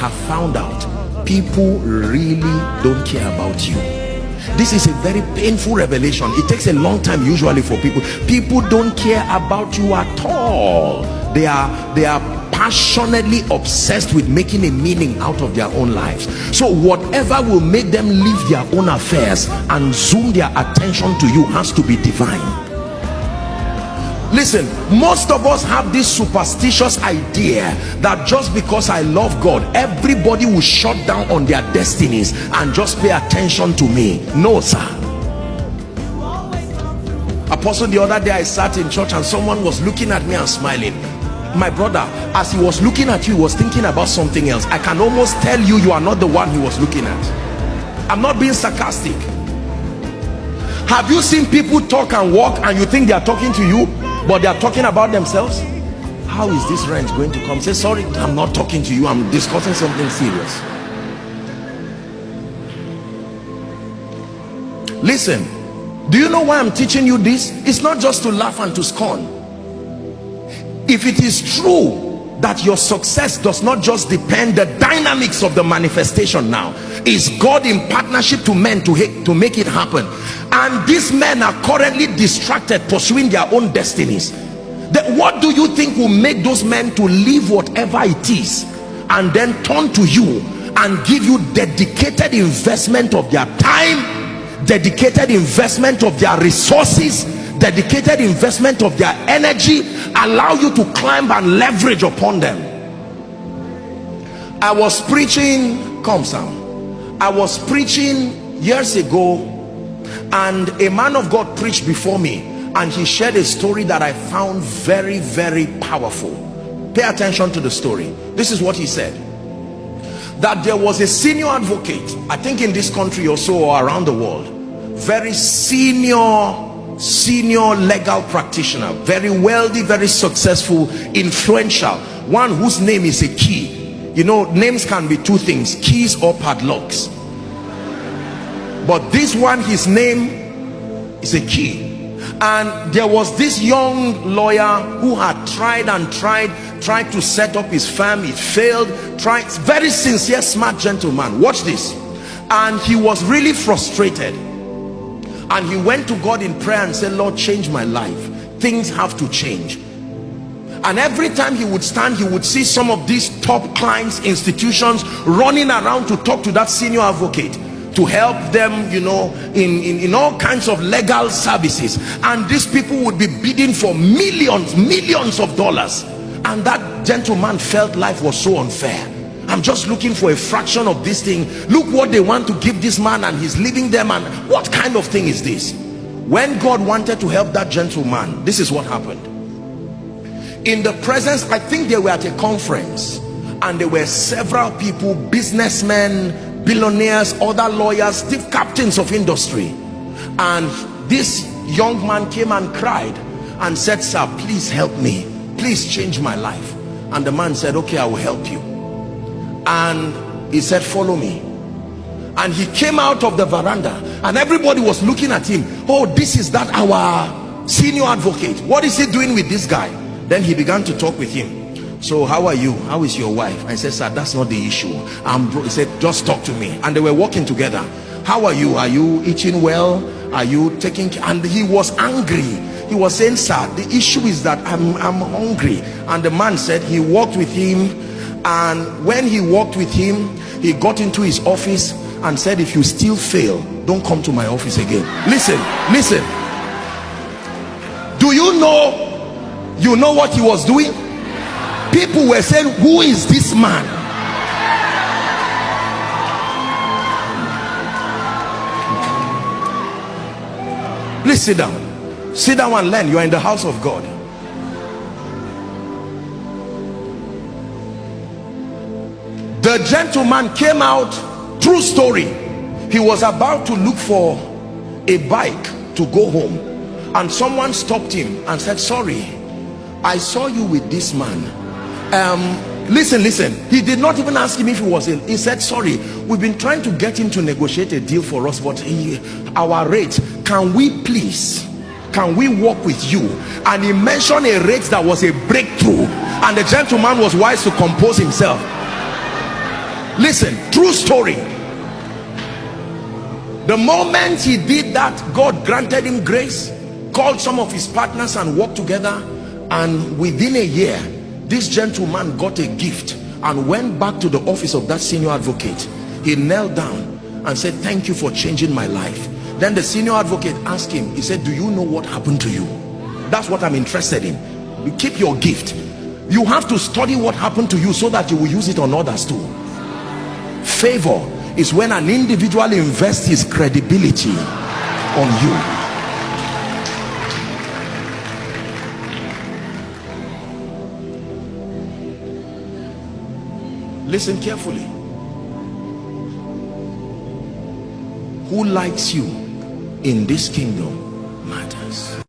have found out people really don't care about you. This is a very painful revelation. It takes a long time usually for people don't care about you at all. They are passionately obsessed with making a meaning out of their own lives. So whatever will make them leave their own affairs and zoom their attention to you has to be divine. Listen, most of us have this superstitious idea that just because I love God, everybody will shut down on their destinies and just pay attention to me. No, sir. Apostle, the other day I sat in church and someone was looking at me and smiling. My brother, as he was looking at you, he was thinking about something else. I can almost tell you, you are not the one he was looking at. I'm not being sarcastic. Have you seen people talk and walk and you think they are talking to you, but they are talking about themselves? How is this rent going to come? Say, sorry, I'm not talking to you, I'm discussing something serious. Listen, do you know why I'm teaching you this? It's not just to laugh and to scorn. If it is true that your success does not just depend, the dynamics of the manifestation now is God in partnership to men to make it happen, and these men are currently distracted pursuing their own destinies, then what do you think will make those men to leave whatever it is and then turn to you and give you dedicated investment of their time, dedicated investment of their resources, dedicated investment of their energy, allow you to climb and leverage upon them? I was preaching, come Sam, I was preaching years ago, and a man of God preached before me, and he shared a story that I found very, very powerful. Pay attention to the story. This is what he said: that there was a senior advocate, I think in this country or so, or around the world, very senior legal practitioner, very wealthy, very successful, influential, one whose name is a key. You know, names can be two things, keys or padlocks, but this one, his name is a key. And there was this young lawyer who had tried to set up his firm. It failed. Very sincere, smart gentleman. Watch this. And he was really frustrated, and he went to God in prayer and said, Lord, change my life. Things have to change. And every time he would stand, he would see some of these top clients, institutions running around to talk to that senior advocate, to help them, you know, in all kinds of legal services. And these people would be bidding for millions of dollars. And that gentleman felt life was so unfair. I'm just looking for a fraction of this thing. Look what they want to give this man, and he's leaving them. And what kind of thing is this? When God wanted to help that gentleman, this is what happened. In the presence, I think they were at a conference, and there were several people, businessmen, billionaires, other lawyers, chief captains of industry. And this young man came and cried and said, sir, please help me, please change my life. And the man said, okay, I will help you. And he said, follow me. And he came out of the veranda, and everybody was looking at him. Oh, this is that our senior advocate. What is he doing with this guy? Then he began to talk with him. So how are you? How is your wife? I said, sir, that's not the issue. He said, just talk to me. And they were walking together. How are you? Are you eating well? Are you taking care? And he was angry. He was saying, sir, the issue is that I'm hungry. And the man said he walked with him, and when he walked with him, he got into his office and said, if you still fail, don't come to my office again. Listen. Do you know what he was doing? People were saying, who is this man? Please sit down and learn. You are in the house of God. The gentleman came out, true story. He was about to look for a bike to go home, and someone stopped him and said, sorry, I saw you with this man. Listen. He did not even ask him if he was in. He said, sorry, we've been trying to get him to negotiate a deal for us, but our rate, can we work with you? And he mentioned a rate that was a breakthrough, and the gentleman was wise to compose himself. Listen, true story. The moment he did that, God granted him grace, called some of his partners and worked together, and within a year this gentleman got a gift and went back to the office of that senior advocate. He knelt down and said, thank you for changing my life. Then the senior advocate asked him, he said, do you know what happened to you? That's what I'm interested in. You keep your gift. You have to study what happened to you so that you will use it on others too. Favor is when an individual invests his credibility on you. Listen carefully. Who likes you in this kingdom matters.